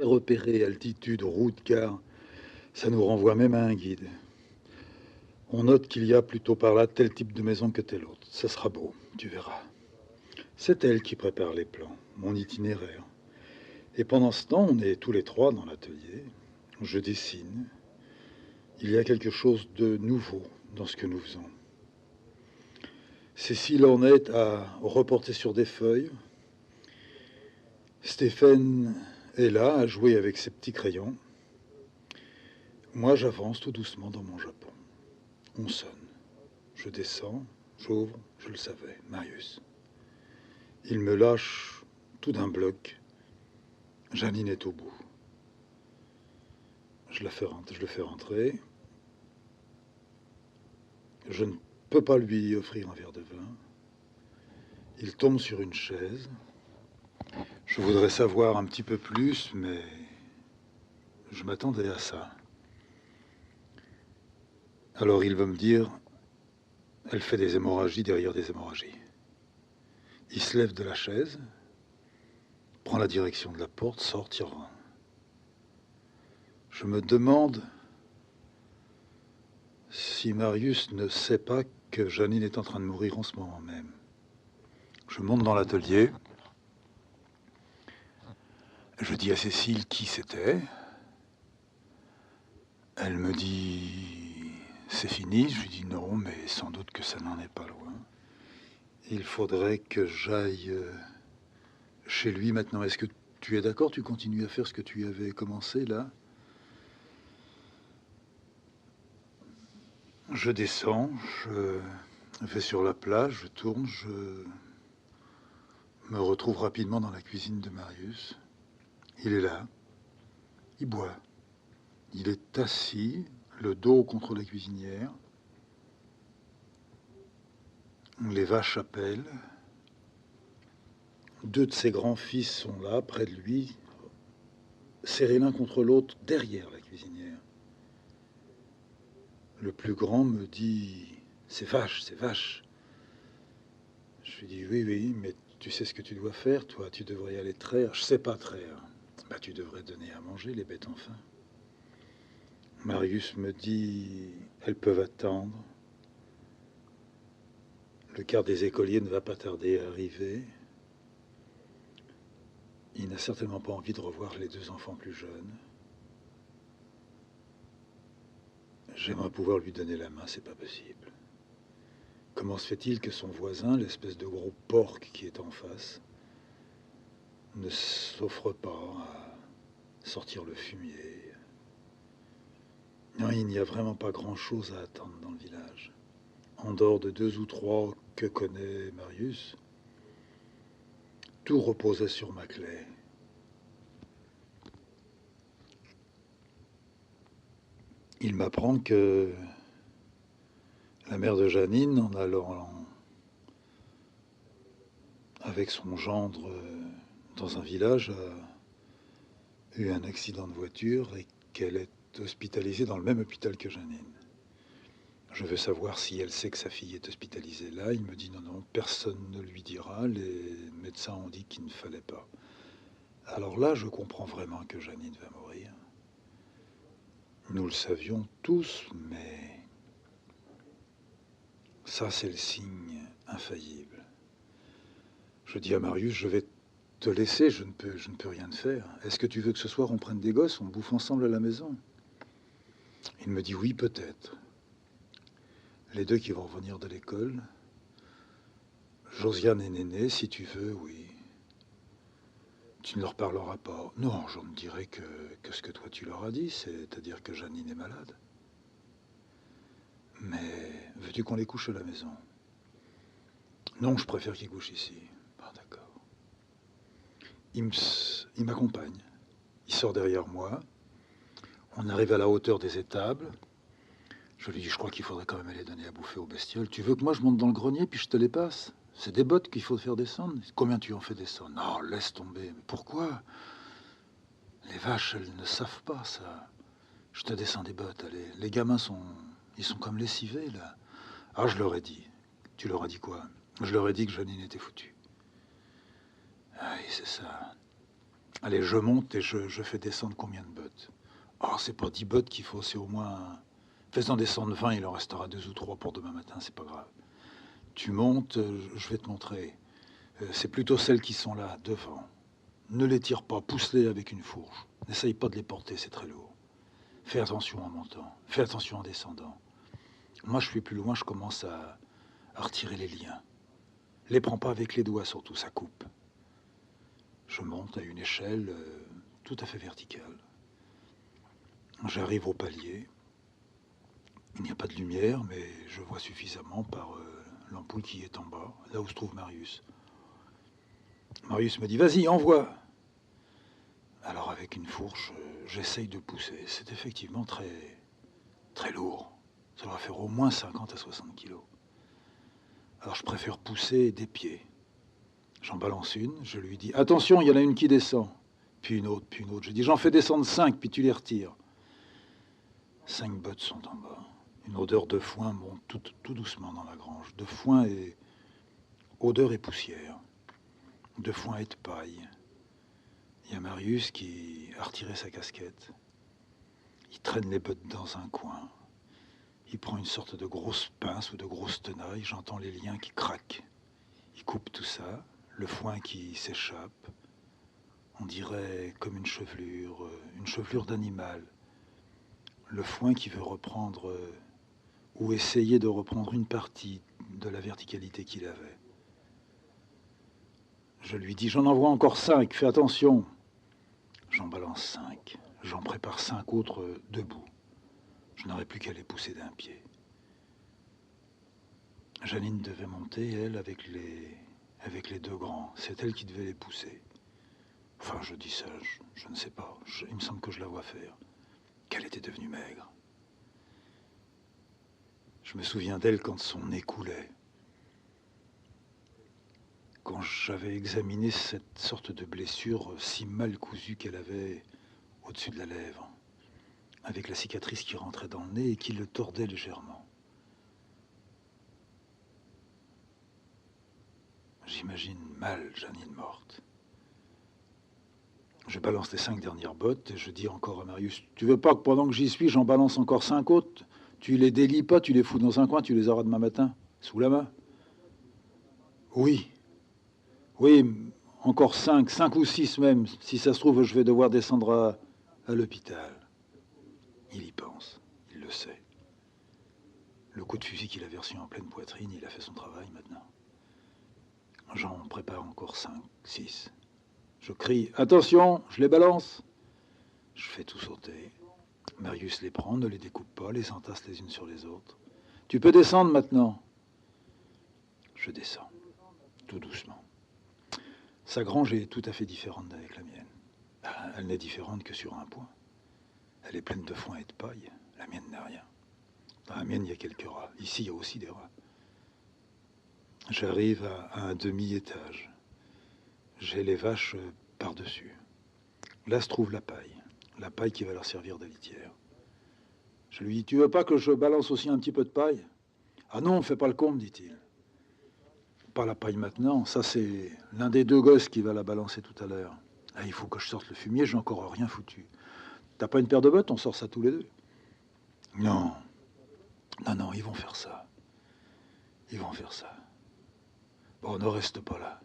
Repérer altitude, route, car ça nous renvoie même à un guide. On note qu'il y a plutôt par là tel type de maison que tel autre. Ça sera beau, tu verras. C'est elle qui prépare les plans, mon itinéraire. Et pendant ce temps, on est tous les trois dans l'atelier. Je dessine. Il y a quelque chose de nouveau dans ce que nous faisons. Cécile en est à reporter sur des feuilles. Stéphane est là à jouer avec ses petits crayons. Moi, j'avance tout doucement dans mon Japon. On sonne. Je descends, j'ouvre, je le savais, Marius. Il me lâche tout d'un bloc. Janine est au bout. Je le fais rentrer. Je ne peux pas lui offrir un verre de vin. Il tombe sur une chaise. Je voudrais savoir un petit peu plus, mais je m'attendais à ça. Alors il va me dire, elle fait des hémorragies derrière des hémorragies. Il se lève de la chaise, prend la direction de la porte, sort, tire. Je me demande si Marius ne sait pas que Janine est en train de mourir en ce moment même. Je monte dans l'atelier. Je dis à Cécile qui c'était. Elle me dit c'est fini. Je lui dis non, mais sans doute que ça n'en est pas loin. Il faudrait que j'aille chez lui maintenant. Est-ce que tu es d'accord? Tu continues à faire ce que tu avais commencé là? Je descends, je vais sur la plage, je tourne, je me retrouve rapidement dans la cuisine de Marius. Il est là, il boit. Il est assis, le dos contre la cuisinière. Les vaches appellent. Deux de ses grands-fils sont là, près de lui, serrés l'un contre l'autre, derrière la cuisinière. Le plus grand me dit « C'est vache, c'est vache ». Je lui dis « Oui, oui, mais tu sais ce que tu dois faire, toi, tu devrais aller traire. » « Je sais pas traire. » « Bah, tu devrais donner à manger les bêtes enfin. » Marius me dit « Elles peuvent attendre. Le quart des écoliers ne va pas tarder à arriver. » Il n'a certainement pas envie de revoir les deux enfants plus jeunes. J'aimerais pouvoir lui donner la main, c'est pas possible. Comment se fait-il que son voisin, l'espèce de gros porc qui est en face, ne s'offre pas à sortir le fumier? Non, il n'y a vraiment pas grand-chose à attendre dans le village. En dehors de deux ou trois que connaît Marius, tout reposait sur ma clé. Il m'apprend que la mère de Janine, en allant avec son gendre dans un village, a eu un accident de voiture et qu'elle est hospitalisée dans le même hôpital que Janine. Je veux savoir si elle sait que sa fille est hospitalisée là. Il me dit non, non, personne ne lui dira. Les médecins ont dit qu'il ne fallait pas. Alors là, je comprends vraiment que Janine va mourir. Nous le savions tous, mais ça, c'est le signe infaillible. Je dis à Marius, je vais te laisser, je ne peux rien te faire. Est-ce que tu veux que ce soir on prenne des gosses, on bouffe ensemble à la maison? Il me dit oui, peut-être. Les deux qui vont revenir de l'école. Josiane et Néné, si tu veux, oui. Tu ne leur parleras pas. Non, je ne dirai que ce que toi tu leur as dit, c'est-à-dire que Janine est malade. Mais veux-tu qu'on les couche à la maison? Non, je préfère qu'ils couchent ici. Ah, d'accord. Il m'accompagne. Il sort derrière moi. On arrive à la hauteur des étables. Je lui dis, je crois qu'il faudrait quand même aller donner à bouffer aux bestioles. Tu veux que moi je monte dans le grenier puis je te les passe? C'est des bottes qu'il faut faire descendre. Combien tu en fais descendre? Non, laisse tomber. Mais pourquoi? Les vaches, elles ne savent pas ça. Je te descends des bottes, allez. Les gamins ils sont comme lessivés, là. Ah, je leur ai dit. Tu leur as dit quoi? Je leur ai dit que Janine était foutue. Ah oui, c'est ça. Allez, je monte et je fais descendre combien de bottes? Oh, c'est pas 10 bottes qu'il faut, c'est au moins... Fais-en descendre 20, il en restera 2 ou 3 pour demain matin, c'est pas grave. Tu montes, je vais te montrer. C'est plutôt celles qui sont là, devant. Ne les tire pas, pousse-les avec une fourche. N'essaye pas de les porter, c'est très lourd. Fais attention en montant, fais attention en descendant. Moi, je suis plus loin, je commence à retirer les liens. Les prends pas avec les doigts, surtout, ça coupe. Je monte à une échelle tout à fait verticale. J'arrive au palier. Il n'y a pas de lumière, mais je vois suffisamment par l'ampoule qui est en bas, là où se trouve Marius. Marius me dit, vas-y, envoie. Alors avec une fourche, j'essaye de pousser. C'est effectivement très, très lourd. Ça va faire au moins 50 à 60 kilos. Alors je préfère pousser des pieds. J'en balance une, je lui dis, attention, il y en a une qui descend. Puis une autre, puis une autre. Je dis, j'en fais descendre 5, puis tu les retires. 5 bottes sont en bas. Une odeur de foin monte tout doucement dans la grange. De foin et odeur et poussière. De foin et de paille. Il y a Marius qui a retiré sa casquette. Il traîne les bottes dans un coin. Il prend une sorte de grosse pince ou de grosse tenaille. J'entends les liens qui craquent. Il coupe tout ça. Le foin qui s'échappe. On dirait comme une chevelure d'animal. Le foin qui veut reprendre ou essayer de reprendre une partie de la verticalité qu'il avait. Je lui dis, j'en envoie encore 5, fais attention. J'en balance 5. J'en prépare 5 autres debout. Je n'aurais plus qu'à les pousser d'un pied. Janine devait monter, elle, avec les 2 grands. C'est elle qui devait les pousser. Enfin, je dis ça, je ne sais pas. Il me semble que je la vois faire. Qu'elle était devenue maigre. Je me souviens d'elle quand son nez coulait. Quand j'avais examiné cette sorte de blessure si mal cousue qu'elle avait au-dessus de la lèvre, avec la cicatrice qui rentrait dans le nez et qui le tordait légèrement. J'imagine mal Janine morte. Je balance les 5 dernières bottes et je dis encore à Marius, tu veux pas que pendant que j'y suis, j'en balance encore 5 autres? Tu les délies pas, tu les fous dans un coin, tu les auras demain matin, sous la main. Oui, oui, encore 5, 5 ou 6 même. Si ça se trouve, je vais devoir descendre à l'hôpital. Il y pense, il le sait. Le coup de fusil qu'il avait reçu en pleine poitrine, il a fait son travail maintenant. J'en prépare encore 5, 6. Je crie, attention, je les balance. Je fais tout sauter. Marius les prend, ne les découpe pas, les entasse les unes sur les autres. Tu peux descendre maintenant. Je descends, tout doucement. Sa grange est tout à fait différente d'avec la mienne. Elle n'est différente que sur un point. Elle est pleine de foin et de paille. La mienne n'a rien. Dans la mienne, il y a quelques rats. Ici, il y a aussi des rats. J'arrive à un demi-étage. J'ai les vaches par-dessus. Là se trouve la paille qui va leur servir de litière. Je lui dis, tu veux pas que je balance aussi un petit peu de paille? Ah non, fais pas le con, me dit-il. Pas la paille maintenant, ça c'est l'un des 2 gosses qui va la balancer tout à l'heure. Ah, il faut que je sorte le fumier, j'ai encore rien foutu. T'as pas une paire de bottes? On sort ça tous les 2. Non, non, ils vont faire ça. Ils vont faire ça. Bon, ne reste pas là.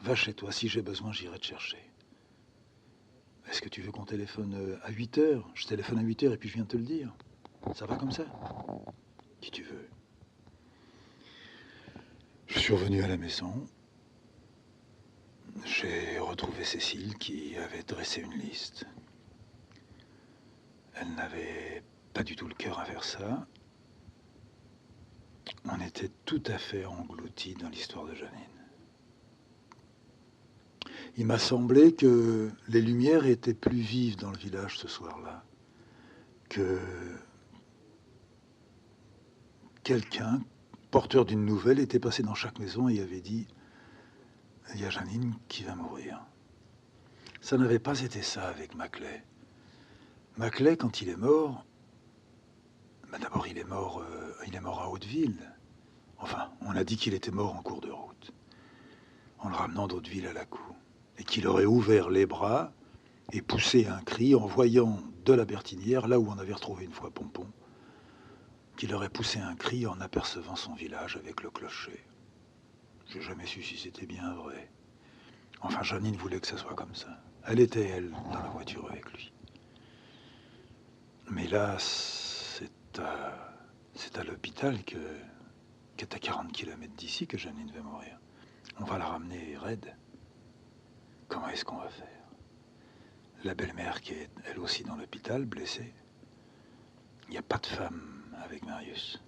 Va chez toi, si j'ai besoin, j'irai te chercher. Est-ce que tu veux qu'on téléphone à 8 heures? Je téléphone à 8 heures et puis je viens te le dire. Ça va comme ça? Si tu veux. Je suis revenu à la maison. J'ai retrouvé Cécile qui avait dressé une liste. Elle n'avait pas du tout le cœur à faire ça. On était tout à fait engloutis dans l'histoire de Janine. Il m'a semblé que les lumières étaient plus vives dans le village ce soir-là, que quelqu'un, porteur d'une nouvelle, était passé dans chaque maison et avait dit « Il y a Janine qui va mourir ». Ça n'avait pas été ça avec Maclay. Maclay, quand il est mort, d'abord il est mort à Hauteville. Enfin, on a dit qu'il était mort en cours de route, en le ramenant d'Hauteville à la cour, et qu'il aurait ouvert les bras et poussé un cri en voyant de la Bertinière, là où on avait retrouvé une fois Pompon, qu'il aurait poussé un cri en apercevant son village avec le clocher. J'ai jamais su si c'était bien vrai. Enfin, Janine voulait que ça soit comme ça. Elle était, elle, dans la voiture avec lui. Mais là, c'est à l'hôpital qui est à 40 km d'ici que Janine va mourir. On va la ramener raide. Comment est-ce qu'on va faire? La belle-mère qui est elle aussi dans l'hôpital, blessée. Il n'y a pas de femme avec Marius.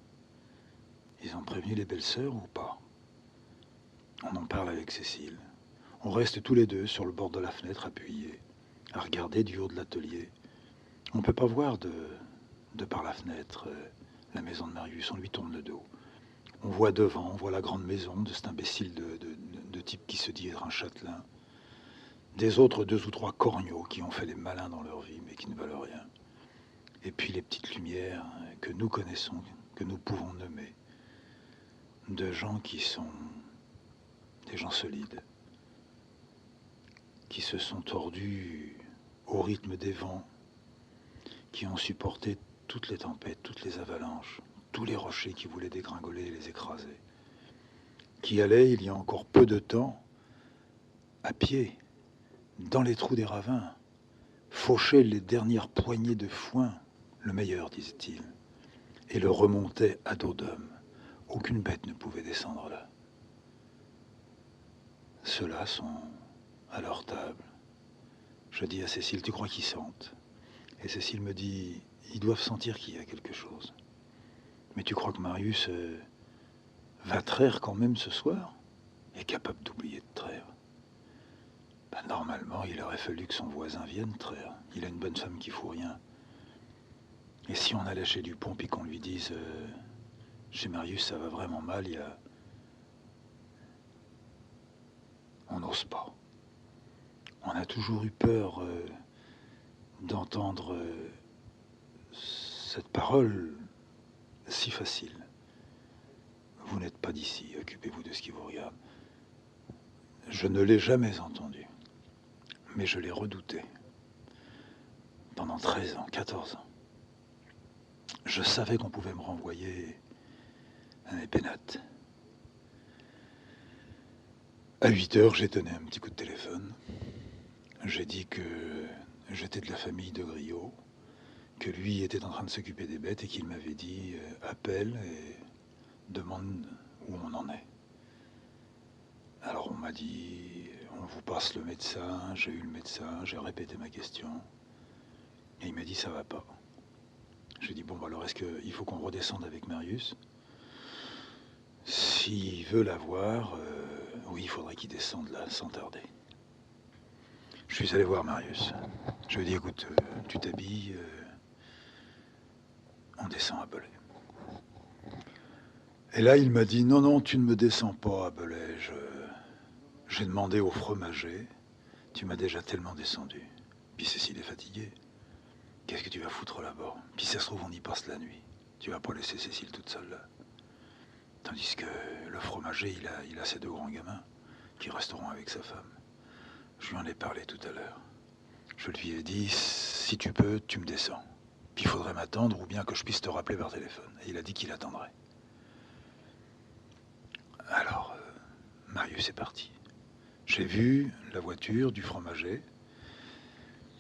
Ils ont prévenu les belles-sœurs ou pas? On en parle avec Cécile. On reste tous les deux sur le bord de la fenêtre appuyés, à regarder du haut de l'atelier. On ne peut pas voir de par la fenêtre la maison de Marius, on lui tourne le dos. On voit devant, on voit la grande maison de cet imbécile de type qui se dit être un châtelain. Des autres 2 ou 3 corneaux qui ont fait les malins dans leur vie, mais qui ne valent rien. Et puis les petites lumières que nous connaissons, que nous pouvons nommer, de gens qui sont des gens solides, qui se sont tordus au rythme des vents, qui ont supporté toutes les tempêtes, toutes les avalanches, tous les rochers qui voulaient dégringoler et les écraser, qui allaient, il y a encore peu de temps, à pied, dans les trous des ravins, fauchaient les dernières poignées de foin, le meilleur, disait-il, et le remontaient à dos d'homme. Aucune bête ne pouvait descendre là. Ceux-là sont à leur table. Je dis à Cécile, tu crois qu'ils sentent? Et Cécile me dit, ils doivent sentir qu'il y a quelque chose. Mais tu crois que Marius va traire quand même ce soir? Est capable d'oublier de traire? Ben, normalement, il aurait fallu que son voisin vienne traire. Il a une bonne femme qui fout rien. Et si on allait chez Dupont et qu'on lui dise chez Marius ça va vraiment mal, on n'ose pas. On a toujours eu peur d'entendre cette parole si facile. Vous n'êtes pas d'ici, occupez-vous de ce qui vous regarde. Je ne l'ai jamais entendu, mais je l'ai redouté. Pendant 13 ans, 14 ans. Je savais qu'on pouvait me renvoyer à mes pénates. À 8 heures, j'ai donné un petit coup de téléphone. J'ai dit que j'étais de la famille de Griot, que lui était en train de s'occuper des bêtes et qu'il m'avait dit appelle et demande où on en est. Alors on m'a dit on vous passe le médecin, j'ai eu le médecin, j'ai répété ma question et il m'a dit ça va pas. J'ai dit bon alors est-ce qu'il faut qu'on redescende avec Marius? S'il veut la voir, oui il faudrait qu'il descende là sans tarder. Je suis allé voir Marius. Je lui ai dit écoute tu t'habilles, on descend à Belay. Et là, il m'a dit, non, non, tu ne me descends pas à Belay. J'ai demandé au fromager, tu m'as déjà tellement descendu. Puis Cécile est fatiguée. Qu'est-ce que tu vas foutre là-bas? Puis ça se trouve, on y passe la nuit. Tu vas pas laisser Cécile toute seule là. Tandis que le fromager, il a ses 2 grands gamins qui resteront avec sa femme. Je lui en ai parlé tout à l'heure. Je lui ai dit, si tu peux, tu me descends. Puis il faudrait m'attendre ou bien que je puisse te rappeler par téléphone. Et il a dit qu'il attendrait. Alors, Marius est parti. J'ai vu la voiture du fromager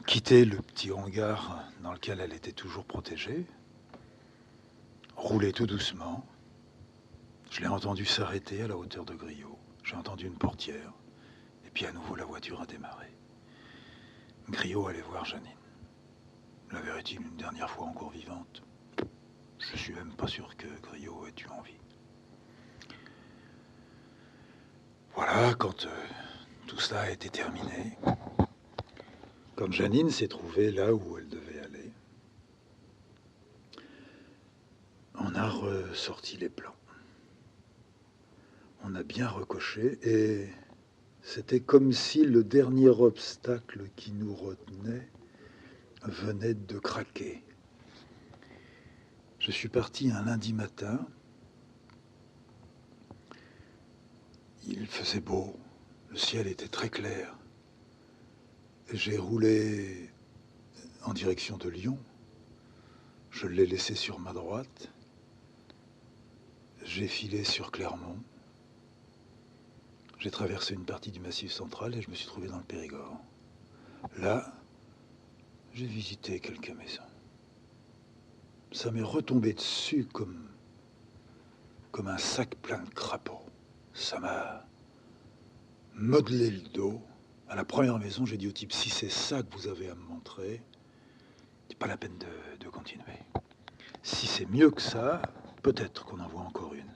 quitter le petit hangar dans lequel elle était toujours protégée, rouler tout doucement. Je l'ai entendu s'arrêter à la hauteur de Griot. J'ai entendu une portière. Et puis à nouveau, la voiture a démarré. Griot allait voir Janine. La verrait-il une dernière fois encore vivante? Je suis même pas sûr que Griot ait eu envie. Voilà, quand tout cela a été terminé, quand Janine s'est trouvée là où elle devait aller, on a ressorti les plans. On a bien recoché et c'était comme si le dernier obstacle qui nous retenait venait de craquer. Je suis parti un lundi matin. Il faisait beau, le ciel était très clair. J'ai roulé en direction de Lyon. Je l'ai laissé sur ma droite. J'ai filé sur Clermont. J'ai traversé une partie du Massif central et je me suis trouvé dans le Périgord. Là, j'ai visité quelques maisons. Ça m'est retombé dessus comme un sac plein de crapauds. Ça m'a modelé le dos. À la première maison, j'ai dit au type, si c'est ça que vous avez à me montrer, c'est pas la peine de continuer. Si c'est mieux que ça, peut-être qu'on en voit encore une.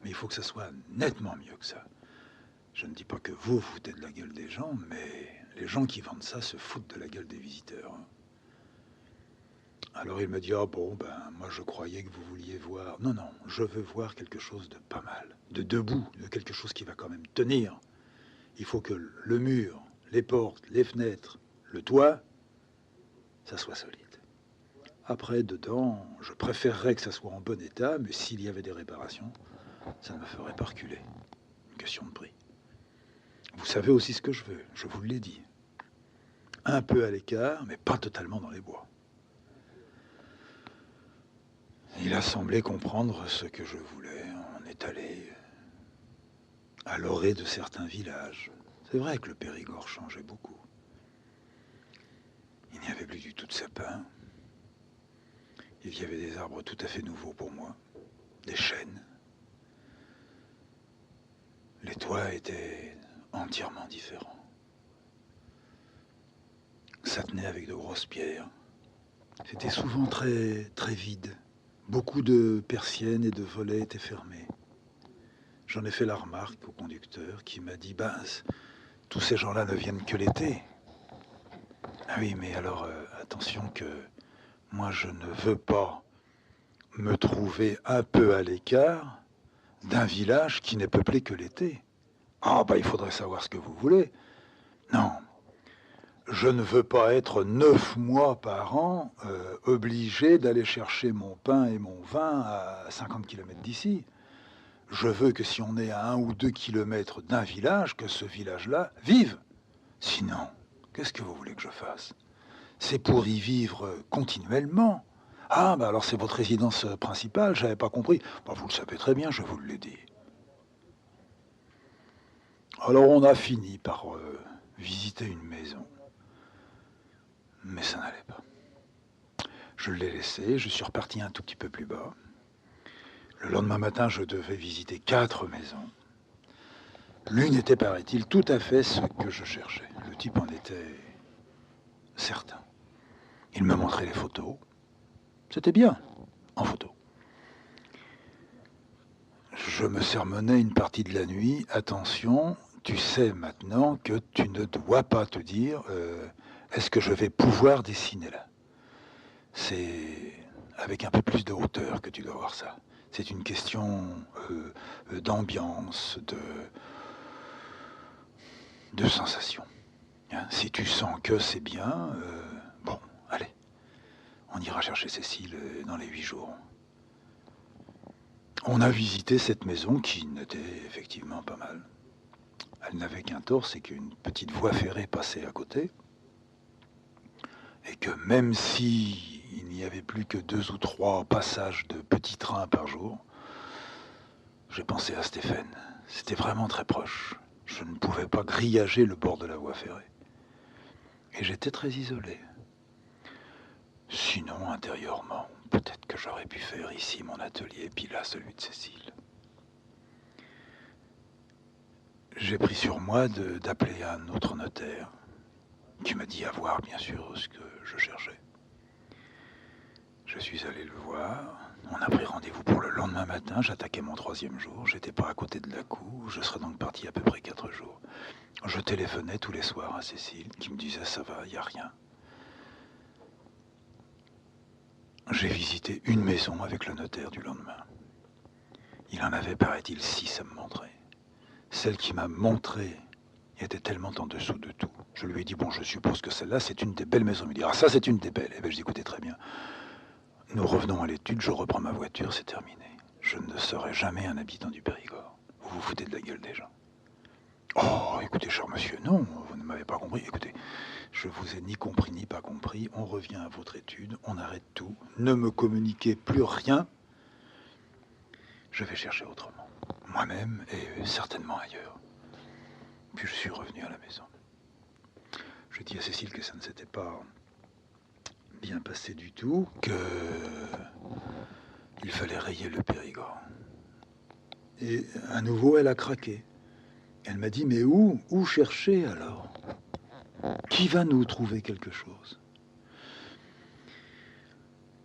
Mais il faut que ça soit nettement mieux que ça. Je ne dis pas que vous foutez de la gueule des gens, mais les gens qui vendent ça se foutent de la gueule des visiteurs. Alors il me dit, ah bon, ben moi je croyais que vous vouliez voir. Non, non, je veux voir quelque chose de pas mal, de debout, de quelque chose qui va quand même tenir. Il faut que le mur, les portes, les fenêtres, le toit, ça soit solide. Après, dedans, je préférerais que ça soit en bon état, mais s'il y avait des réparations, ça ne me ferait pas reculer. Une question de prix. Vous savez aussi ce que je vous l'ai dit. Un peu à l'écart, mais pas totalement dans les bois. Il a semblé comprendre ce que je voulais. On est allé à l'orée de certains villages. C'est vrai que le Périgord changeait beaucoup. Il n'y avait plus du tout de sapins. Il y avait des arbres tout à fait nouveaux pour moi, des chênes. Les toits étaient entièrement différents. Ça tenait avec de grosses pierres. C'était souvent très, très vide. Beaucoup de persiennes et de volets étaient fermés. J'en ai fait la remarque au conducteur qui m'a dit, ben, tous ces gens-là ne viennent que l'été. Ah oui, mais alors attention que moi je ne veux pas me trouver un peu à l'écart d'un village qui n'est peuplé que l'été. Ah bah il faudrait savoir ce que vous voulez. Non, je ne veux pas être 9 mois par an obligé d'aller chercher mon pain et mon vin à 50 km d'ici. Je veux que si on est à 1 ou 2 kilomètres d'un village, que ce village-là vive. Sinon, qu'est-ce que vous voulez que je fasse? C'est pour y vivre continuellement. Ah, bah alors c'est votre résidence principale, j'avais pas compris. Bah, vous le savez très bien, je vous l'ai dit. Alors on a fini par visiter une maison. Mais ça n'allait pas. Je l'ai laissé, je suis reparti un tout petit peu plus bas. Le lendemain matin, je devais visiter 4 maisons. L'une était, paraît-il, tout à fait ce que je cherchais. Le type en était certain. Il me montrait les photos. C'était bien, en photo. Je me sermonnais une partie de la nuit. Attention, tu sais maintenant que tu ne dois pas te dire est-ce que je vais pouvoir dessiner là? C'est avec un peu plus de hauteur que tu dois voir ça. C'est une question d'ambiance, de sensation. Hein, si tu sens que c'est bien, bon, allez, on ira chercher Cécile dans les 8 jours. On a visité cette maison qui n'était effectivement pas mal. Elle n'avait qu'un tort, c'est qu'une petite voie ferrée passait à côté. Et que même si il n'y avait plus que 2 ou 3 passages de petits trains par jour, j'ai pensé à Stéphane. C'était vraiment très proche. Je ne pouvais pas grillager le bord de la voie ferrée. Et j'étais très isolé. Sinon, intérieurement, peut-être que j'aurais pu faire ici mon atelier, puis là celui de Cécile. J'ai pris sur moi d'appeler un autre notaire, qui m'a dit avoir bien sûr ce que je cherchais. Je suis allé le voir. On a pris rendez-vous pour le lendemain matin. J'attaquais mon 3e jour. J'étais pas à côté de la cour. Je serais donc parti à peu près 4 jours. Je téléphonais tous les soirs à Cécile, qui me disait ça va, il n'y a rien. J'ai visité une maison avec le notaire du lendemain. Il en avait, paraît-il, 6 à me montrer. Celle qui m'a montré était tellement en dessous de tout. Je lui ai dit, bon, je suppose que celle-là, c'est une des belles maisons. Il me dit, ah, ça, c'est une des belles. Eh bien, je dis, écoutez, très bien. Nous revenons à l'étude, je reprends ma voiture, c'est terminé. Je ne serai jamais un habitant du Périgord. Vous vous foutez de la gueule des gens. Oh, écoutez, cher monsieur, non, vous ne m'avez pas compris. Écoutez, Je vous ai ni compris ni pas compris. On revient à votre étude, on arrête tout. Ne me communiquez plus rien. Je vais chercher autrement. Moi-même et certainement ailleurs. Puis je suis revenu à la maison. Je dis à Cécile que ça ne s'était pas bien passé du tout, qu'il fallait rayer le Périgord. Et à nouveau, elle a craqué. Elle m'a dit, mais où chercher alors? Qui va nous trouver quelque chose?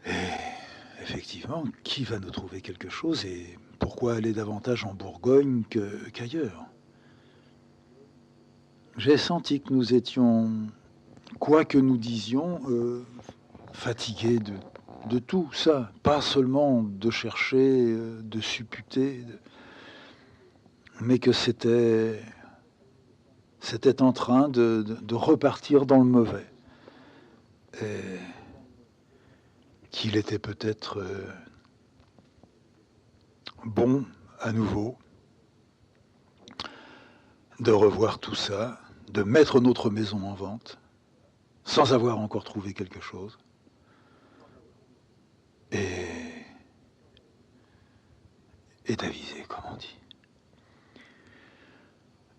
Et effectivement, qui va nous trouver quelque chose et pourquoi aller davantage en Bourgogne qu'ailleurs? J'ai senti que nous étions, quoi que nous disions, fatigués de tout ça. Pas seulement de chercher, de supputer, mais que c'était en train de repartir dans le mauvais. Et qu'il était peut-être bon à nouveau de revoir tout ça, de mettre notre maison en vente, sans avoir encore trouvé quelque chose. Et d'aviser, comme on dit.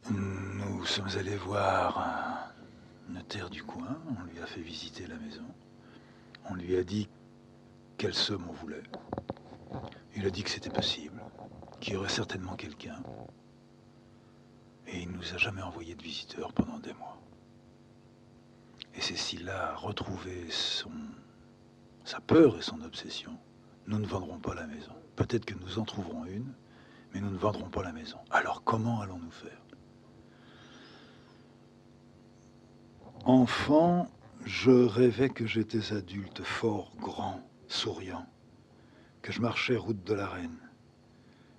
Nous sommes allés voir un notaire du coin, on lui a fait visiter la maison. On lui a dit quelle somme on voulait. Il a dit que c'était possible, qu'il y aurait certainement quelqu'un. Et il ne nous a jamais envoyé de visiteurs pendant des mois. Et Cécile a retrouvé sa peur et son obsession. Nous ne vendrons pas la maison. Peut-être que nous en trouverons une, mais nous ne vendrons pas la maison. Alors comment allons-nous faire? Enfant, je rêvais que j'étais adulte, fort, grand, souriant, que je marchais route de la Reine,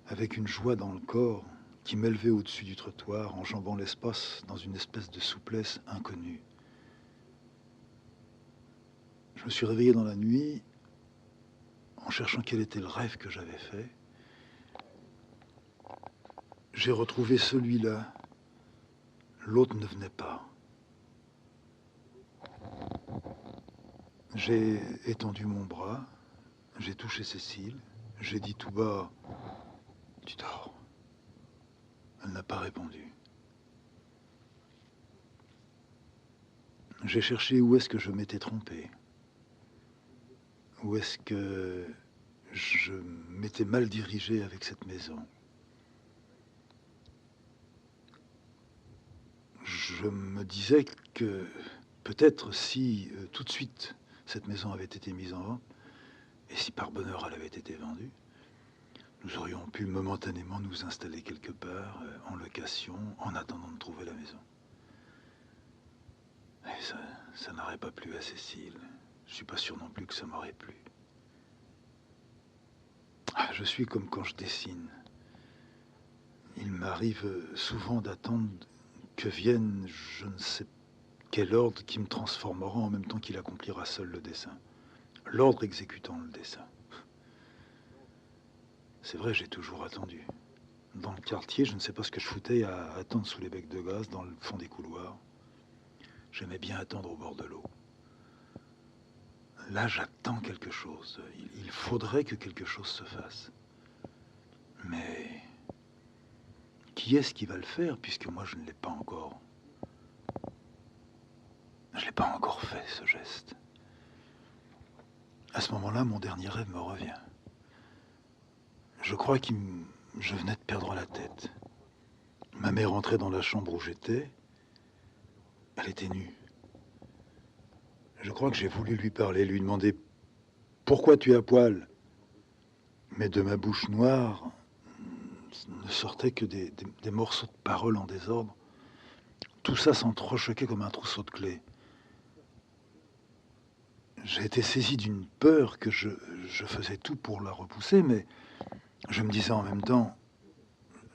avec une joie dans le corps qui m'élevait au-dessus du trottoir, enjambant l'espace dans une espèce de souplesse inconnue. Je me suis réveillé dans la nuit en cherchant quel était le rêve que j'avais fait. J'ai retrouvé celui-là. L'autre ne venait pas. J'ai étendu mon bras, j'ai touché Cécile, j'ai dit tout bas, « Tu dors ?» Elle n'a pas répondu. J'ai cherché où est-ce que je m'étais trompé. Où est-ce que je m'étais mal dirigé avec cette maison. Je me disais que peut-être si tout de suite cette maison avait été mise en vente, et si par bonheur elle avait été vendue, nous aurions pu momentanément nous installer quelque part, en location, en attendant de trouver la maison. Et ça n'aurait pas plu à Cécile. Je suis pas sûr non plus que ça m'aurait plu. Ah, je suis comme quand je dessine. Il m'arrive souvent d'attendre que vienne je ne sais quel ordre qui me transformera en même temps qu'il accomplira seul le dessin. L'ordre exécutant le dessin. C'est vrai, j'ai toujours attendu. Dans le quartier, je ne sais pas ce que je foutais à attendre sous les becs de gaz, dans le fond des couloirs. J'aimais bien attendre au bord de l'eau. Là, j'attends quelque chose. Il faudrait que quelque chose se fasse. Mais qui est-ce qui va le faire, puisque moi, je ne l'ai pas encore. Je ne l'ai pas encore fait, ce geste. À ce moment-là, mon dernier rêve me revient. Je crois que je venais de perdre la tête. Ma mère entrait dans la chambre où j'étais. Elle était nue. Je crois que j'ai voulu lui parler, lui demander « Pourquoi tu es à poil ?» Mais de ma bouche noire ne sortaient que des morceaux de paroles en désordre. Tout ça s'entrechoquait comme un trousseau de clés. J'ai été saisi d'une peur que je faisais tout pour la repousser, mais je me disais en même temps,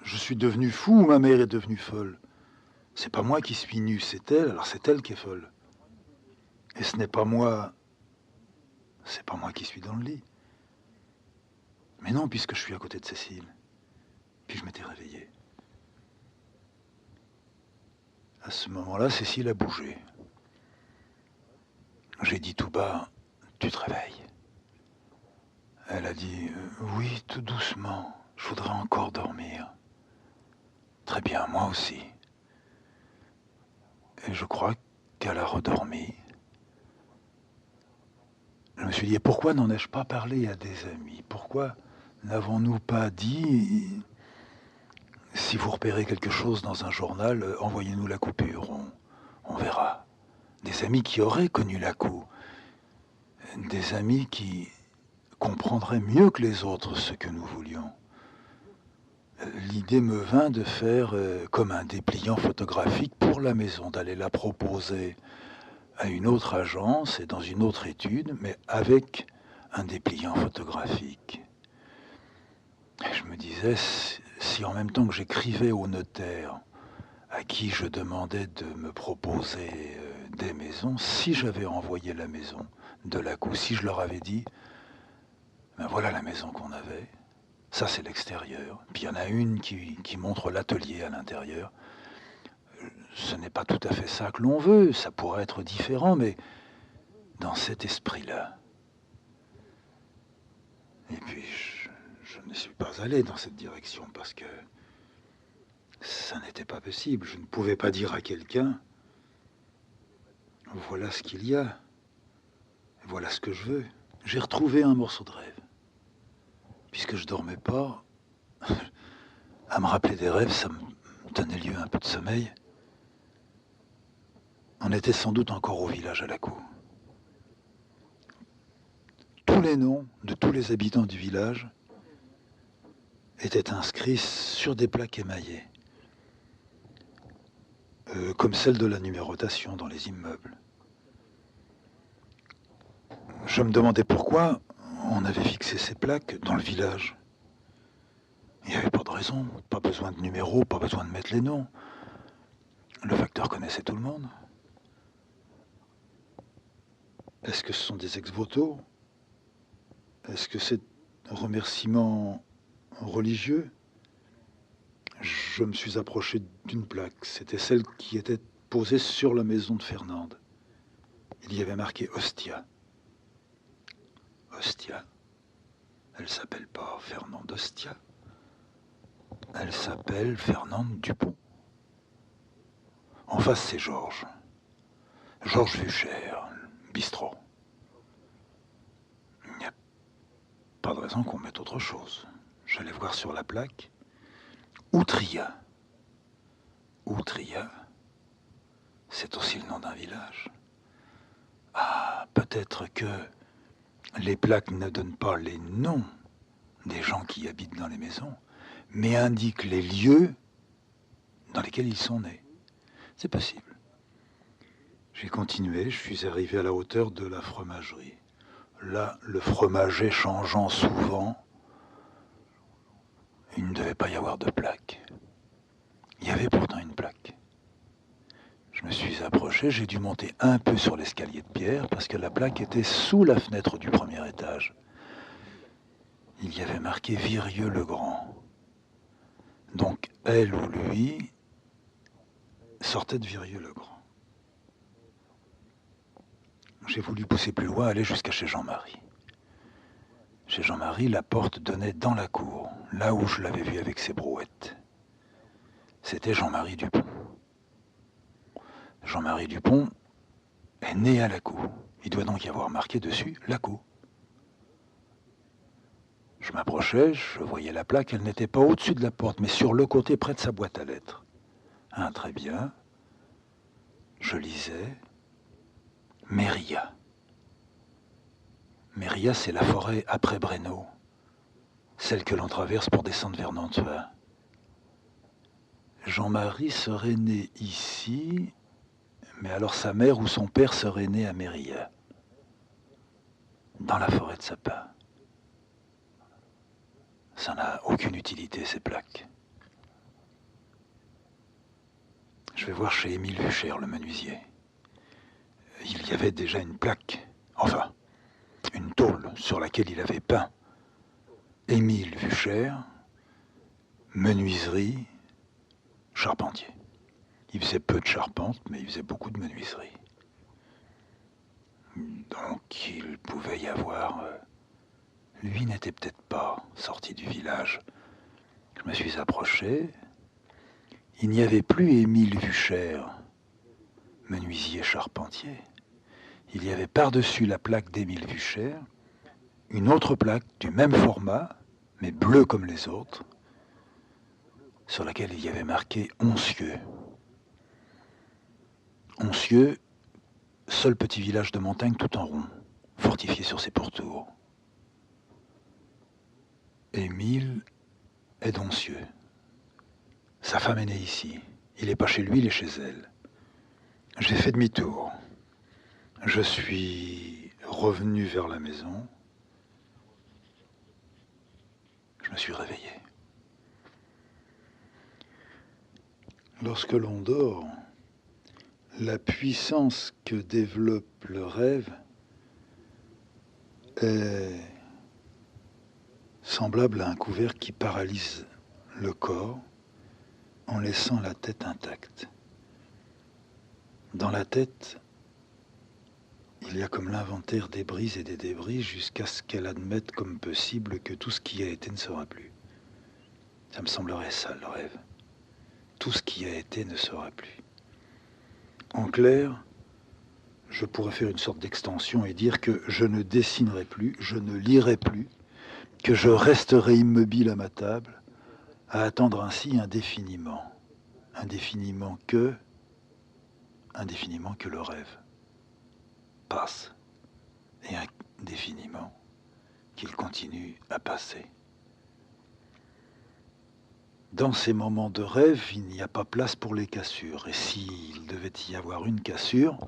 je suis devenu fou ou ma mère est devenue folle? C'est pas moi qui suis nu, c'est elle, alors c'est elle qui est folle. Et ce n'est pas moi, c'est pas moi qui suis dans le lit. Mais non, puisque je suis à côté de Cécile. Puis je m'étais réveillé. À ce moment-là, Cécile a bougé. J'ai dit tout bas, tu te réveilles? Elle a dit, oui, tout doucement, je voudrais encore dormir. Très bien, moi aussi. Et je crois qu'elle a redormi. Je me suis dit, et pourquoi n'en ai-je pas parlé à des amis? Pourquoi n'avons-nous pas dit, si vous repérez quelque chose dans un journal, envoyez-nous la coupure, on verra. Des amis qui auraient connu la coup, des amis qui comprendraient mieux que les autres ce que nous voulions. L'idée me vint de faire comme un dépliant photographique pour la maison, d'aller la proposer à une autre agence et dans une autre étude, mais avec un dépliant photographique. Et je me disais, si en même temps que j'écrivais au notaire, à qui je demandais de me proposer des maisons, si j'avais envoyé la maison de la coup, si je leur avais dit, ben voilà la maison qu'on avait, ça c'est l'extérieur, puis il y en a une qui montre l'atelier à l'intérieur. Ce n'est pas tout à fait ça que l'on veut, ça pourrait être différent, mais dans cet esprit-là. Et puis je ne suis pas allé dans cette direction parce que ça n'était pas possible. Je ne pouvais pas dire à quelqu'un, voilà ce qu'il y a, voilà ce que je veux. J'ai retrouvé un morceau de rêve. Puisque je dormais pas, à me rappeler des rêves, ça me donnait lieu à un peu de sommeil. On était sans doute encore au village à la cour. Tous les noms de tous les habitants du village étaient inscrits sur des plaques émaillées, comme celle de la numérotation dans les immeubles. Je me demandais pourquoi on avait fixé ces plaques dans le village. Il n'y avait pas de raison, pas besoin de numéros, pas besoin de mettre les noms. Le facteur connaissait tout le monde. Est-ce que ce sont des ex-voto? Est-ce que c'est un remerciement religieux? Je me suis approché d'une plaque. C'était celle qui était posée sur la maison de Fernande. Il y avait marqué Ostia. Ostia. Elle s'appelle pas Fernande Ostia. Elle s'appelle Fernande Dupont. En face, c'est Georges. Georges Vucher, bistrot. Il n'y a pas de raison qu'on mette autre chose. J'allais voir sur la plaque. Outria. Outria, c'est aussi le nom d'un village. Ah, peut-être que les plaques ne donnent pas les noms des gens qui habitent dans les maisons, mais indiquent les lieux dans lesquels ils sont nés. C'est possible. J'ai continué, je suis arrivé à la hauteur de la fromagerie. Là, le fromager changeant souvent, il ne devait pas y avoir de plaque. Il y avait pourtant une plaque. Je me suis approché, j'ai dû monter un peu sur l'escalier de pierre parce que la plaque était sous la fenêtre du premier étage. Il y avait marqué Virieu-le-Grand. Donc elle ou lui sortait de Virieu-le-Grand. J'ai voulu pousser plus loin, aller jusqu'à chez Jean-Marie. Chez Jean-Marie, la porte donnait dans la cour, là où je l'avais vu avec ses brouettes. C'était Jean-Marie Dupont. Jean-Marie Dupont est né à la cour. Il doit donc y avoir marqué dessus la cour. Je m'approchais, je voyais la plaque, elle n'était pas au-dessus de la porte, mais sur le côté près de sa boîte à lettres. Très bien. Je lisais Méria. Méria, c'est la forêt après Breno, celle que l'on traverse pour descendre vers Nantua. Jean-Marie serait né ici, mais alors sa mère ou son père serait né à Méria, dans la forêt de sapins. Ça n'a aucune utilité, ces plaques. Je vais voir chez Émile Vucher, le menuisier. Il y avait déjà une plaque, enfin, une tôle sur laquelle il avait peint Émile Vucher, menuiserie, charpentier. Il faisait peu de charpente, mais il faisait beaucoup de menuiserie. Donc il pouvait y avoir... Lui n'était peut-être pas sorti du village. Je me suis approché. Il n'y avait plus Émile Vuchère, menuisier charpentier. Il y avait par-dessus la plaque d'Émile Vuchère une autre plaque du même format, mais bleue comme les autres, sur laquelle il y avait marqué Oncieux. Oncieux, seul petit village de montagne tout en rond, fortifié sur ses pourtours. Émile est d'Oncieux. Sa femme est née ici. Il n'est pas chez lui, il est chez elle. J'ai fait demi-tour. Je suis revenu vers la maison. Je me suis réveillé. Lorsque l'on dort, la puissance que développe le rêve est semblable à un couvercle qui paralyse le corps en laissant la tête intacte. Dans la tête, il y a comme l'inventaire des brises et des débris jusqu'à ce qu'elle admette comme possible que tout ce qui a été ne sera plus. Ça me semblerait ça, le rêve. Tout ce qui a été ne sera plus. En clair, je pourrais faire une sorte d'extension et dire que je ne dessinerai plus, je ne lirai plus, que je resterai immobile à ma table, à attendre ainsi indéfiniment que le rêve passe, et indéfiniment qu'il continue à passer. Dans ces moments de rêve, il n'y a pas place pour les cassures, et s'il devait y avoir une cassure,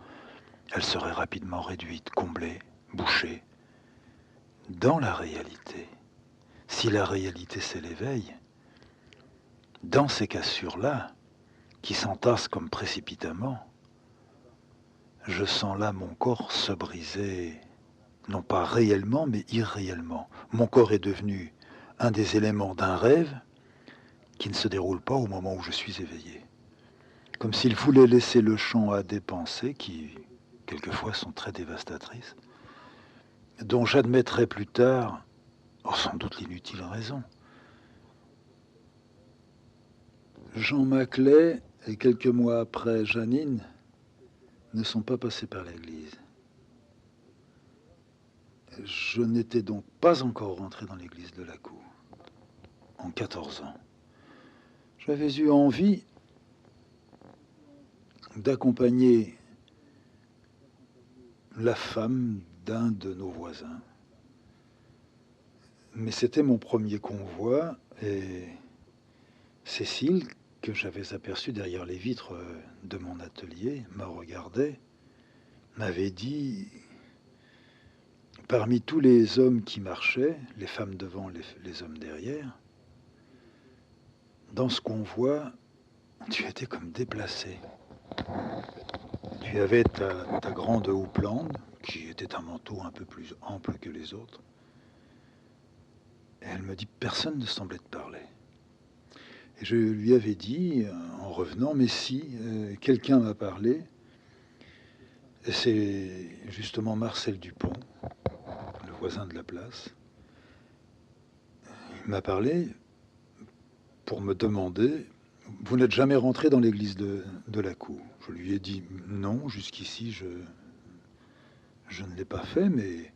elle serait rapidement réduite, comblée, bouchée. Dans la réalité, si la réalité c'est l'éveil, dans ces cassures-là, qui s'entassent comme précipitamment, je sens là mon corps se briser, non pas réellement, mais irréellement. Mon corps est devenu un des éléments d'un rêve qui ne se déroule pas au moment où je suis éveillé. Comme s'il voulait laisser le champ à des pensées qui, quelquefois, sont très dévastatrices, dont j'admettrai plus tard, sans doute l'inutile raison. Jean Maclay et quelques mois après Janine ne sont pas passés par l'église. Je n'étais donc pas encore rentré dans l'église de la Cour, en 14 ans. J'avais eu envie d'accompagner la femme d'un de nos voisins. Mais c'était mon premier convoi et Cécile, que j'avais aperçue derrière les vitres de mon atelier, me regardait, m'avait dit, parmi tous les hommes qui marchaient, les femmes devant, les hommes derrière, dans ce convoi, tu étais comme déplacé. Tu avais ta grande houppelande, qui était un manteau un peu plus ample que les autres. Et elle me dit, personne ne semblait te parler. Et je lui avais dit, en revenant, mais si, quelqu'un m'a parlé. Et c'est justement Marcel Dupont, le voisin de la place. Il m'a parlé pour me demander, vous n'êtes jamais rentré dans l'église de la Cour? Je lui ai dit, non, jusqu'ici, je ne l'ai pas fait, mais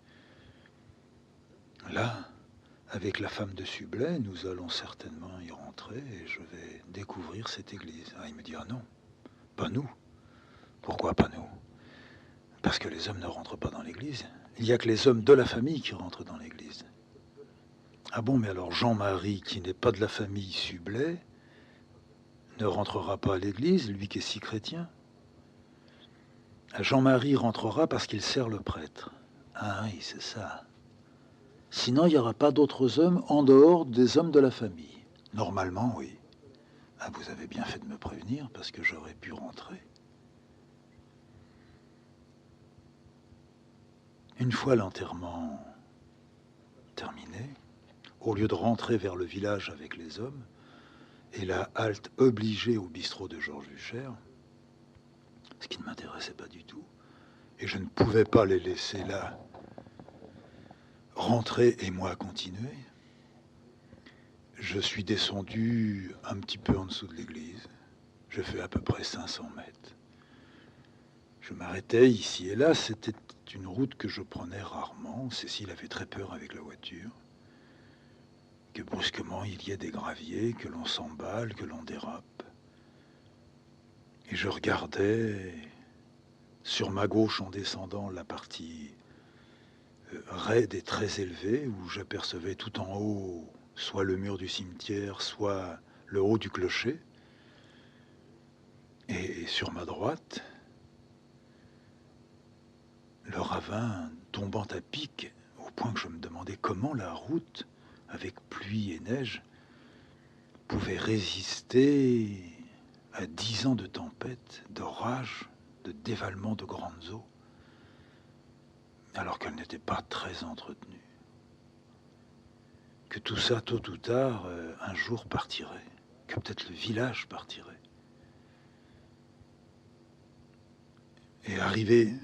là, avec la femme de Sublet, nous allons certainement y rentrer et je vais découvrir cette église. Ah, il me dit, ah non, pas nous. Pourquoi pas nous? Parce que les hommes ne rentrent pas dans l'église. Il n'y a que les hommes de la famille qui rentrent dans l'église. Ah bon, mais alors Jean-Marie, qui n'est pas de la famille Sublet, ne rentrera pas à l'église, lui qui est si chrétien? Jean-Marie rentrera parce qu'il sert le prêtre. Ah oui, c'est ça. Sinon, il n'y aura pas d'autres hommes en dehors des hommes de la famille. Normalement, oui. Ah, vous avez bien fait de me prévenir, parce que j'aurais pu rentrer. Une fois l'enterrement terminé, au lieu de rentrer vers le village avec les hommes, et la halte obligée au bistrot de Georges Vuchère, ce qui ne m'intéressait pas du tout, Et je ne pouvais pas les laisser là, rentrer et moi continuer. Je suis descendu un petit peu en dessous de l'église. Je fais à peu près 500 mètres. Je m'arrêtais ici et là. C'était une route que je prenais rarement. Cécile avait très peur avec la voiture. Que brusquement il y ait des graviers, que l'on s'emballe, que l'on dérape. Et je regardais sur ma gauche en descendant la partie raide et très élevée où j'apercevais tout en haut soit le mur du cimetière, soit le haut du clocher. Et sur ma droite, le ravin tombant à pic, au point que je me demandais comment la route, avec pluie et neige, pouvait résister à 10 ans de tempête, d'orage, de dévalement de grandes eaux, alors qu'elle n'était pas très entretenue. Que tout ça, tôt ou tard, un jour partirait, que peut-être le village partirait. Et arrivé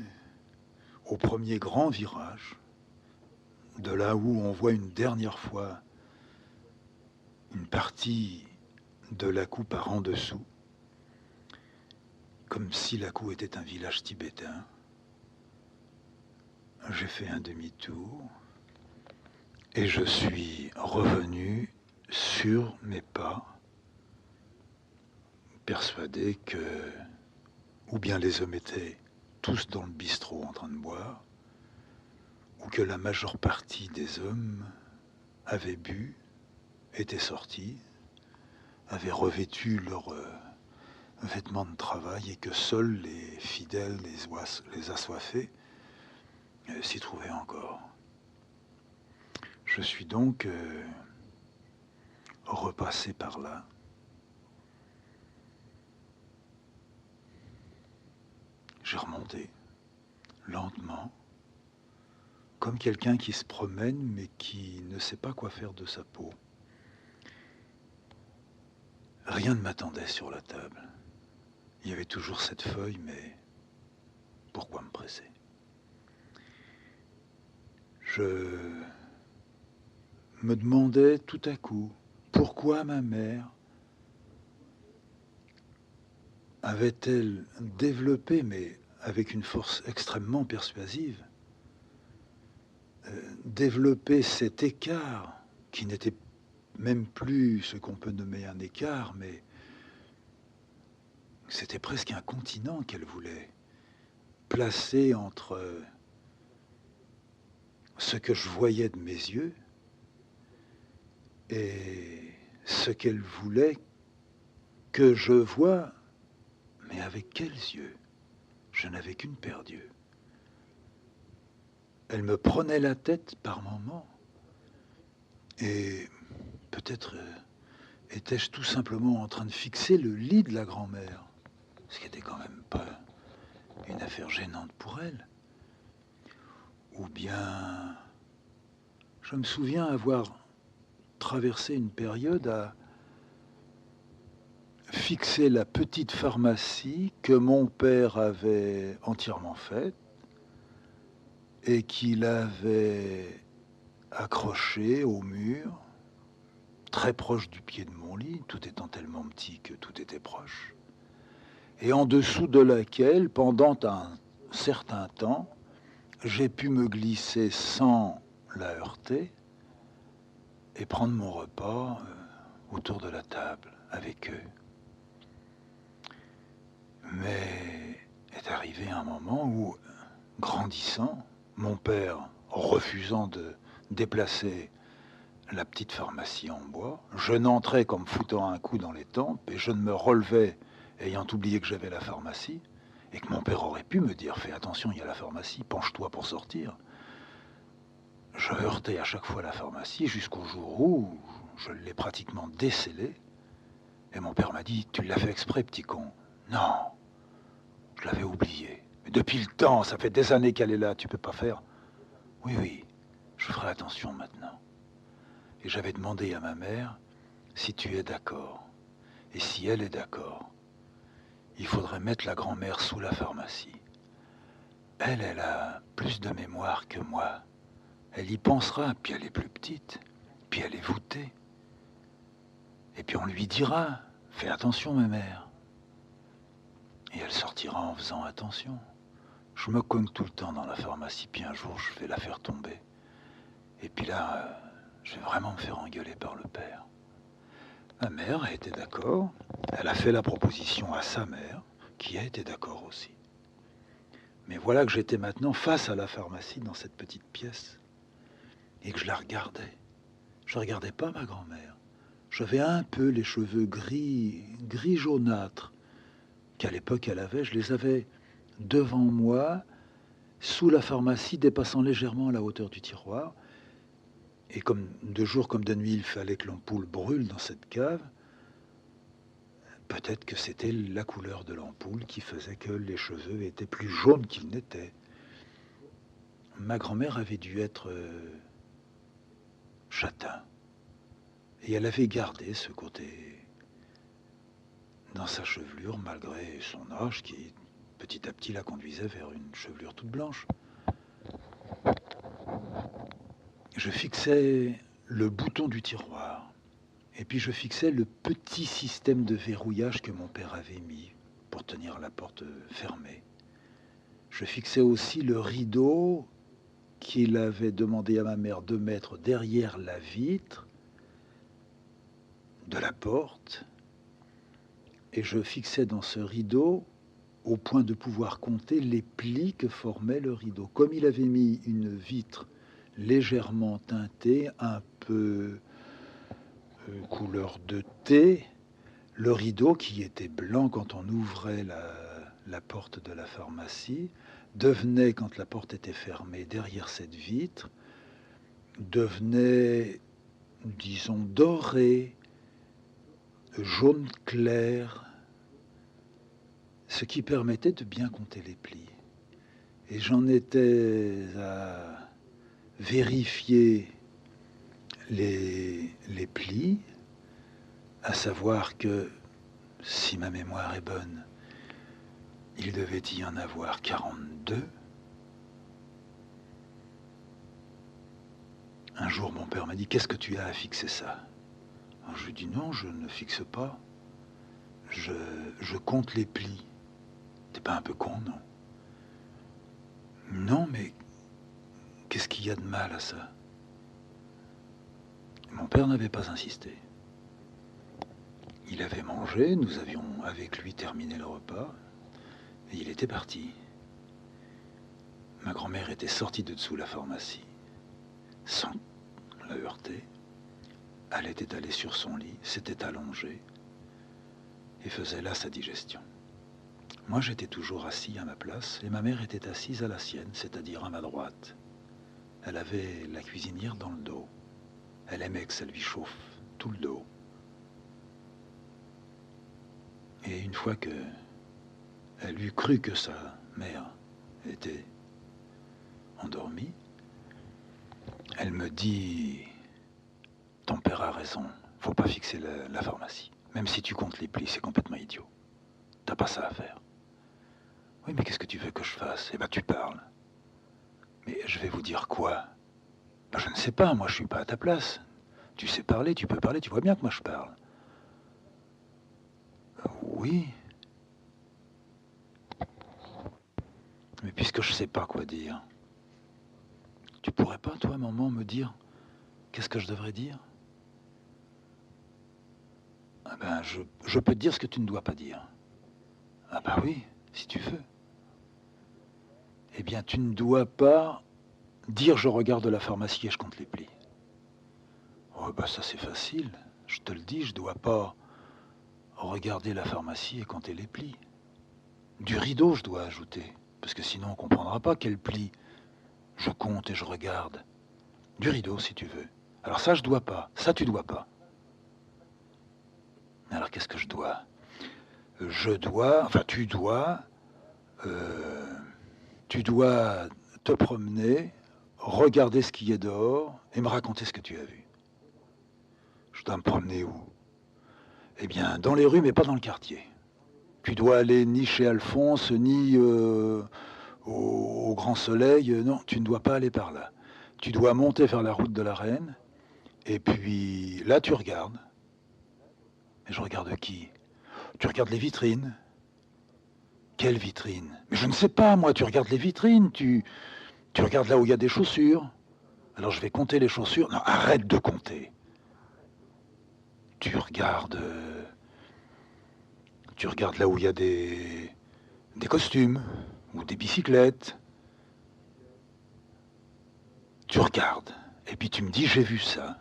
au premier grand virage, de là où on voit une dernière fois une partie de Lakou par en dessous, comme si Lakou était un village tibétain, j'ai fait un demi-tour et je suis revenu sur mes pas, persuadé que ou bien les hommes étaient tous dans le bistrot en train de boire, ou que la majeure partie des hommes avaient bu, étaient sortis, avaient revêtu leurs vêtements de travail et que seuls les fidèles, les assoiffés, s'y trouvaient encore. Je suis donc repassé par là. J'ai remonté, lentement, comme quelqu'un qui se promène mais qui ne sait pas quoi faire de sa peau. Rien ne m'attendait sur la table. Il y avait toujours cette feuille, mais pourquoi me presser? Je me demandais tout à coup pourquoi ma mère avait-elle développé, mais avec une force extrêmement persuasive, développé cet écart qui n'était même plus ce qu'on peut nommer un écart, mais c'était presque un continent qu'elle voulait placer entre ce que je voyais de mes yeux et ce qu'elle voulait que je voie, mais avec quels yeux? Je n'avais qu'une paire d'yeux. Elle me prenait la tête par moments, et peut-être étais-je tout simplement en train de fixer le lit de la grand-mère, ce qui n'était quand même pas une affaire gênante pour elle. Ou bien, je me souviens avoir traversé une période à fixer la petite pharmacie que mon père avait entièrement faite et qu'il avait accrochée au mur, très proche du pied de mon lit, tout étant tellement petit que tout était proche, et en dessous de laquelle, pendant un certain temps, j'ai pu me glisser sans la heurter et prendre mon repas autour de la table avec eux. Mais est arrivé un moment où, grandissant, mon père, refusant de déplacer la petite pharmacie en bois, je n'entrais qu'en me foutant un coup dans les tempes et je ne me relevais, ayant oublié que j'avais la pharmacie, et que mon père aurait pu me dire « Fais attention, il y a la pharmacie, penche-toi pour sortir ». Je heurtais à chaque fois la pharmacie jusqu'au jour où je l'ai pratiquement décellée. Et mon père m'a dit « Tu l'as fait exprès, petit con ». Non, je l'avais oublié. Mais depuis le temps, ça fait des années qu'elle est là, tu peux pas faire. Oui, oui, je ferai attention maintenant. Et j'avais demandé à ma mère si tu es d'accord. Et si elle est d'accord, il faudrait mettre la grand-mère sous la pharmacie. Elle a plus de mémoire que moi. Elle y pensera, puis elle est plus petite, puis elle est voûtée. Et puis on lui dira, fais attention ma mère. Et elle sortira en faisant attention. Je me cogne tout le temps dans la pharmacie, puis un jour je vais la faire tomber. Et puis là, je vais vraiment me faire engueuler par le père. Ma mère a été d'accord, elle a fait la proposition à sa mère, qui a été d'accord aussi. Mais voilà que j'étais maintenant face à la pharmacie dans cette petite pièce, et que je la regardais. Je ne regardais pas ma grand-mère. J'avais un peu les cheveux gris jaunâtres qu'à l'époque elle avait. Je les avais devant moi, sous la pharmacie, dépassant légèrement la hauteur du tiroir. Et comme de jour comme de nuit, il fallait que l'ampoule brûle dans cette cave. Peut-être que c'était la couleur de l'ampoule qui faisait que les cheveux étaient plus jaunes qu'ils n'étaient. Ma grand-mère avait dû être châtain. Et elle avait gardé ce côté dans sa chevelure, malgré son âge qui, petit à petit, la conduisait vers une chevelure toute blanche. Je fixais le bouton du tiroir, et puis je fixais le petit système de verrouillage que mon père avait mis pour tenir la porte fermée. Je fixais aussi le rideau qu'il avait demandé à ma mère de mettre derrière la vitre de la porte, et je fixais dans ce rideau au point de pouvoir compter les plis que formait le rideau. Comme il avait mis une vitre légèrement teintée, un peu couleur de thé, le rideau, qui était blanc quand on ouvrait la porte de la pharmacie, devenait, quand la porte était fermée derrière cette vitre, devenait, disons, doré, jaune clair, ce qui permettait de bien compter les plis. Et j'en étais à vérifier les plis, à savoir que, si ma mémoire est bonne, il devait y en avoir 42. Un jour, mon père m'a dit, qu'est-ce que tu as à fixer ça? Alors, je lui ai dit, non, je ne fixe pas. Je compte les plis. T'es pas un peu con, non? Non, mais qu'est-ce qu'il y a de mal à ça? Mon père n'avait pas insisté. Il avait mangé, nous avions avec lui terminé le repas, et il était parti. Ma grand-mère était sortie de dessous la pharmacie, sans la heurter. Elle était allée sur son lit, s'était allongée, et faisait là sa digestion. Moi, j'étais toujours assis à ma place, et ma mère était assise à la sienne, c'est-à-dire à ma droite. Elle avait la cuisinière dans le dos. Elle aimait que ça lui chauffe tout le dos. Et une fois que elle eut cru que sa mère était endormie, elle me dit, ton père a raison, faut pas fixer la pharmacie. Même si tu comptes les plis, c'est complètement idiot. T'as pas ça à faire. Oui, mais qu'est-ce que tu veux que je fasse? Eh ben, tu parles. Mais je vais vous dire quoi? Ben, je ne sais pas, moi je suis pas à ta place. Tu sais parler, tu peux parler, tu vois bien que moi je parle. Oui. Mais puisque je sais pas quoi dire, tu pourrais pas, toi, maman, me dire qu'est-ce que je devrais dire? Ah ben, je peux te dire ce que tu ne dois pas dire. Ah ben oui, si tu veux. Eh bien, tu ne dois pas dire je regarde la pharmacie et je compte les plis. Oh ben ça c'est facile. Je te le dis, je dois pas regarder la pharmacie et compter les plis. Du rideau, je dois ajouter, parce que sinon on comprendra pas quels plis je compte et je regarde. Du rideau, si tu veux. Alors ça, je dois pas. Ça, tu dois pas. Alors qu'est-ce que je dois? Enfin tu dois te promener, regarder ce qu'il y a dehors et me raconter ce que tu as vu. Je dois me promener où? Eh bien, dans les rues, mais pas dans le quartier. Tu dois aller ni chez Alphonse, ni au grand soleil, non, tu ne dois pas aller par là. Tu dois monter vers la route de la Reine et puis là, tu regardes. Mais je regarde qui? Tu regardes les vitrines. Quelle vitrine? Mais je ne sais pas, moi, tu regardes les vitrines, tu regardes là où il y a des chaussures. Alors je vais compter les chaussures. Non, arrête de compter. Tu regardes, tu regardes là où il y a des costumes ou des bicyclettes. Tu regardes et puis tu me dis j'ai vu ça.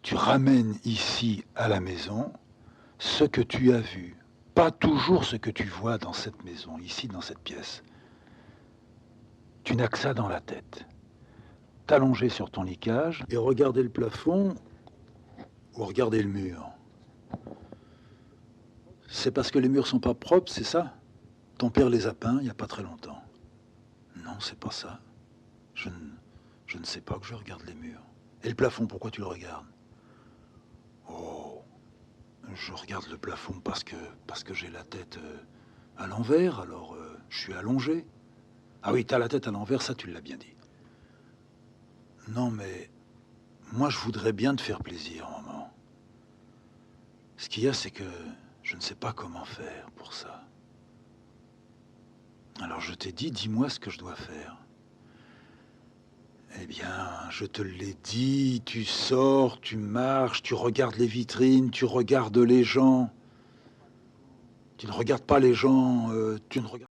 Tu ramènes ici à la maison ce que tu as vu, pas toujours ce que tu vois dans cette maison, ici dans cette pièce. Tu n'as que ça dans la tête. T'allonger sur ton lit-cage et regarder le plafond ou regarder le mur. C'est parce que les murs sont pas propres, c'est ça? Ton père les a peints il n'y a pas très longtemps. Non, c'est pas ça. Je ne, je ne sais pas que je regarde les murs. Et le plafond, pourquoi tu le regardes? Oh, je regarde le plafond parce que j'ai la tête à l'envers, alors je suis allongé. Ah oui, t'as la tête à l'envers, ça tu l'as bien dit. Non, mais moi je voudrais bien te faire plaisir, maman. Ce qu'il y a, c'est que je ne sais pas comment faire pour ça. Alors je t'ai dit, dis-moi ce que je dois faire. Eh bien, je te l'ai dit, tu sors, tu marches, tu regardes les vitrines, tu regardes les gens. Tu ne regardes pas les gens, tu ne regardes